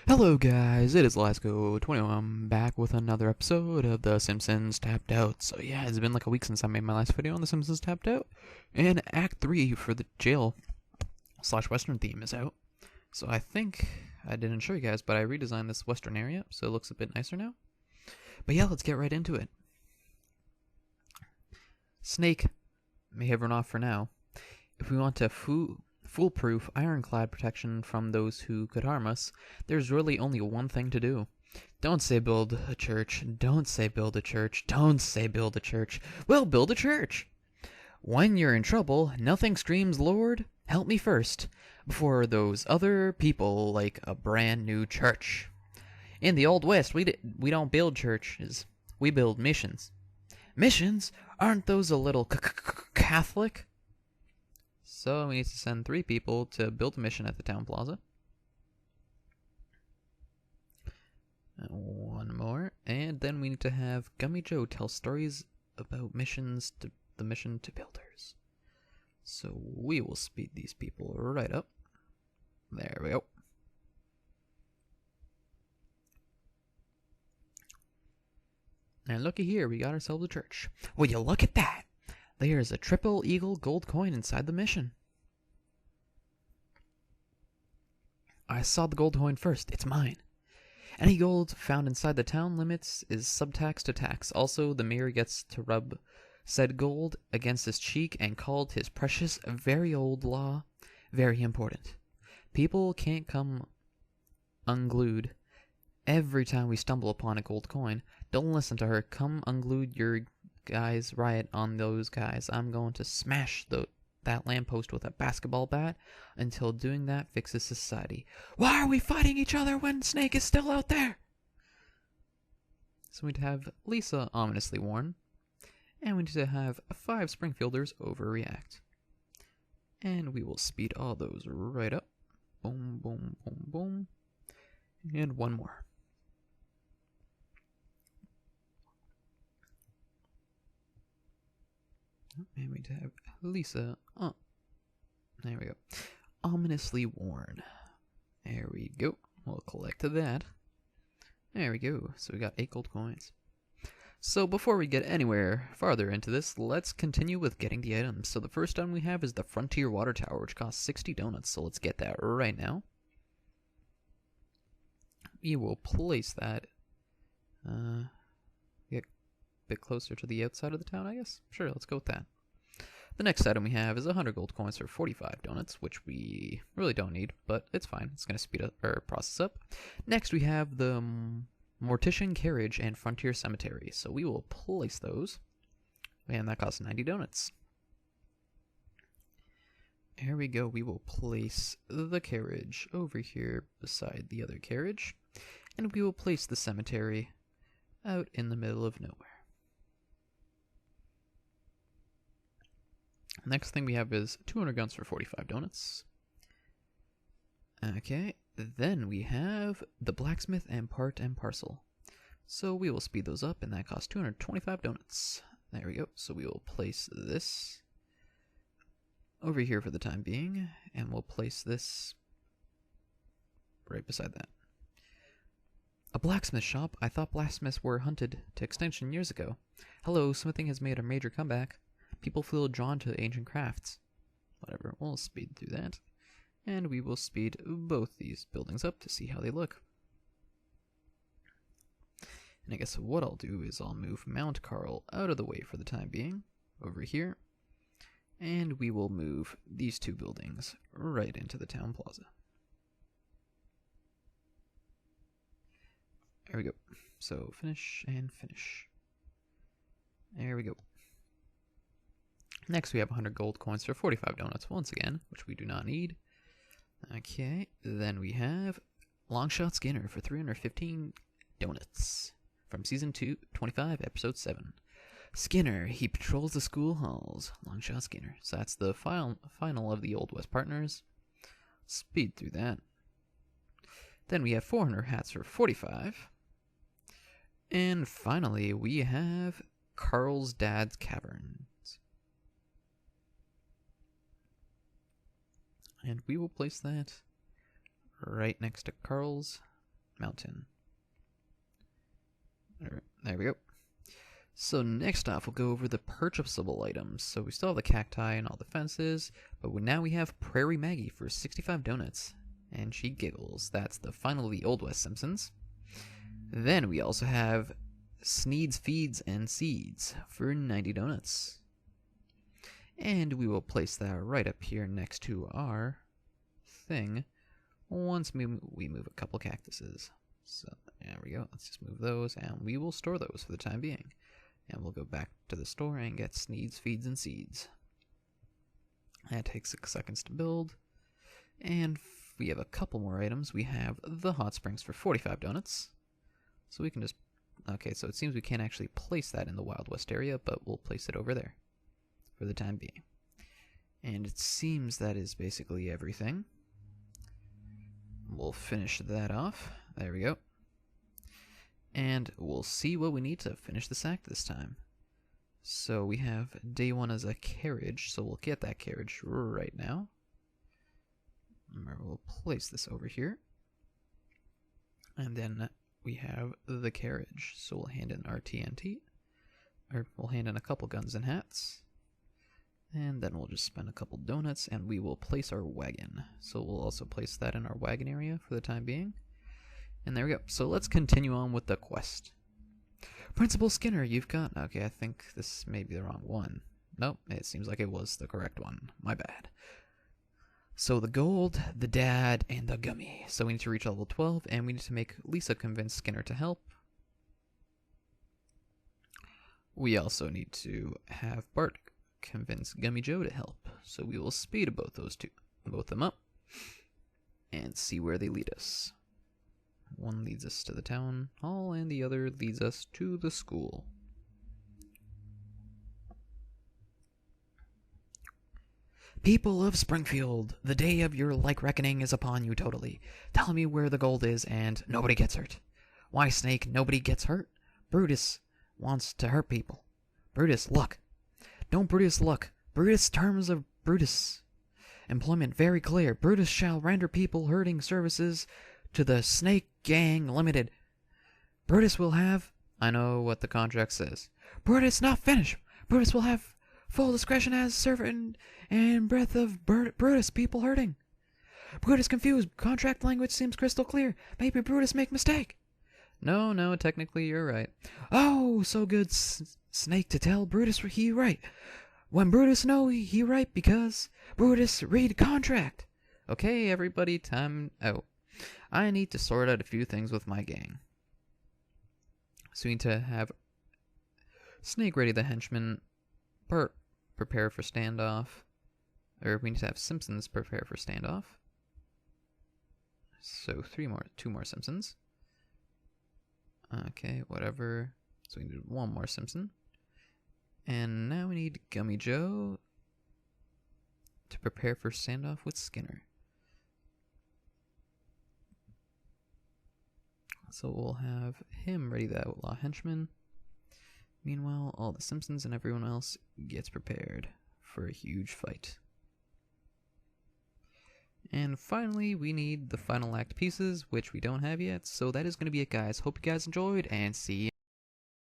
Hello guys, it is Lasco21 back with another episode of The Simpsons Tapped Out. So yeah, it's been like a week since I made my last video on The Simpsons Tapped Out. And Act 3 for the jail/western theme is out. So I think I didn't show you guys, but I redesigned this western area, so it looks a bit nicer now. But yeah, let's get right into it. Snake may have run off for now. If we want to foolproof ironclad protection from those who could harm us, there's really only one thing to do. Don't say build a church. Don't say build a church. Don't say build a church. Well, build a church. When you're in trouble, nothing screams, Lord, help me first, before those other people like a brand new church. In the Old West, we don't build churches. We build missions. Missions? Aren't those a little Catholic? So we need to send 3 people to build a mission at the town plaza. One more. And then we need to have Gummy Joe tell stories about missions to the mission to builders. So we will speed these people right up. There we go. And looky here, we got ourselves a church. Will you look at that? There's a triple eagle gold coin inside the mission. I saw the gold coin first. It's mine. Any gold found inside the town limits is subtaxed to tax. Also, the mayor gets to rub said gold against his cheek and called his precious, very old law. Very important. People can't come unglued every time we stumble upon a gold coin. Don't listen to her. Come unglued your guys riot on those guys. I'm going to smash that lamppost with a basketball bat until doing that fixes society. Why are we fighting each other when Snake is still out there? So we need to have Lisa ominously warn, and we need to have 5 Springfielders overreact. And we will speed all those right up. Boom, boom, boom, boom. And one more. And we have Lisa. Oh, there we go. Ominously warn. There we go. We'll collect that. There we go. So we got 8 gold coins. So before we get anywhere farther into this, let's continue with getting the items. So the first item we have is the Frontier Water Tower, which costs 60 donuts. So let's get that right now. We will place that. Get a bit closer to the outside of the town, I guess. Sure, let's go with that. The next item we have is 100 gold coins for 45 donuts, which we really don't need, but it's fine. It's going to speed up our process up. Next, we have the Mortician Carriage and Frontier Cemetery, so we will place those, and that costs 90 donuts. Here we go. We will place the carriage over here beside the other carriage, and we will place the cemetery out in the middle of nowhere. Next thing we have is 200 guns for 45 donuts. Okay, then we have the Blacksmith and Part and Parcel. So we will speed those up, and that costs 225 donuts. There we go. So we will place this over here for the time being, and we'll place this right beside that. A blacksmith shop? I thought blacksmiths were hunted to extinction years ago. Hello, smithing has made a major comeback. People feel drawn to ancient crafts. Whatever, we'll speed through that. And we will speed both these buildings up to see how they look. And I guess what I'll do is I'll move Mount Carl out of the way for the time being, over here. And we will move these 2 buildings right into the town plaza. There we go. So finish and finish. There we go. Next we have 100 gold coins for 45 donuts once again, which we do not need. Okay, then we have Longshot Skinner for 315 donuts from Season 2, 25, Episode 7. Skinner, he patrols the school halls. Longshot Skinner. So that's the final of the Old West partners. Speed through that. Then we have 400 hats for 45. And finally, we have Carl's Dad Caverns. And we will place that right next to Carl's mountain. There we go. So next off, we'll go over the purchasable items. So we still have the cacti and all the fences, but now we have Prairie Maggie for 65 donuts. And she giggles. That's the final of the Old West Simpsons. Then we also have Sneed's Feeds and Seeds for 90 donuts. And we will place that right up here next to our thing once we move a couple cactuses. So there we go. Let's just move those, and we will store those for the time being. And we'll go back to the store and get Sneed's Feeds and Seeds. That takes 6 seconds to build. And we have a couple more items. We have the hot springs for 45 donuts. So we can just... Okay, so it seems we can't actually place that in the Wild West area, but we'll place it over there for the time being. And it seems that is basically everything. We'll finish that off. There we go. And we'll see what we need to finish this act this time. So we have day 1 as a carriage, so we'll get that carriage right now. We'll place this over here. And then we have the carriage, so we'll hand in our TNT. Or we'll hand in a couple guns and hats. And then we'll just spend a couple donuts, and we will place our wagon. So we'll also place that in our wagon area for the time being. And there we go. So let's continue on with the quest. Principal Skinner, you've got... Okay, I think this may be the wrong one. Nope, it seems like it was the correct one. My bad. So the gold, the dad, and the gummy. So we need to reach level 12, and we need to make Lisa convince Skinner to help. We also need to have Bart convince Gummy Joe to help. So we will speed both them up, and see where they lead us. One leads us to the town hall, and the other leads us to the school. People of Springfield, the day of your like reckoning is upon you totally. Tell me where the gold is, and nobody gets hurt. Why, Snake, nobody gets hurt? Brutus wants to hurt people. Brutus, look. Don't Brutus look. Brutus terms of Brutus. Employment very clear. Brutus shall render people hurting services to the Snake Gang Limited. Brutus will have... I know what the contract says. Brutus not finished. Brutus will have full discretion as servant and breath of Brutus people hurting. Brutus confused. Contract language seems crystal clear. Maybe Brutus make mistake. No, technically you're right. Oh, so good Snake to tell Brutus he right. When Brutus know he right because Brutus read contract. Okay, everybody, time out. I need to sort out a few things with my gang. So we need to have Snake ready the henchman, Bart prepare for standoff, or we need to have Simpsons prepare for standoff. So two more Simpsons. Okay, whatever. So we need one more Simpson. And now we need Gummy Joe to prepare for standoff with Skinner. So we'll have him ready the outlaw henchman. Meanwhile, all the Simpsons and everyone else gets prepared for a huge fight. And finally, we need the final act pieces, which we don't have yet. So that is going to be it, guys. Hope you guys enjoyed, and see you.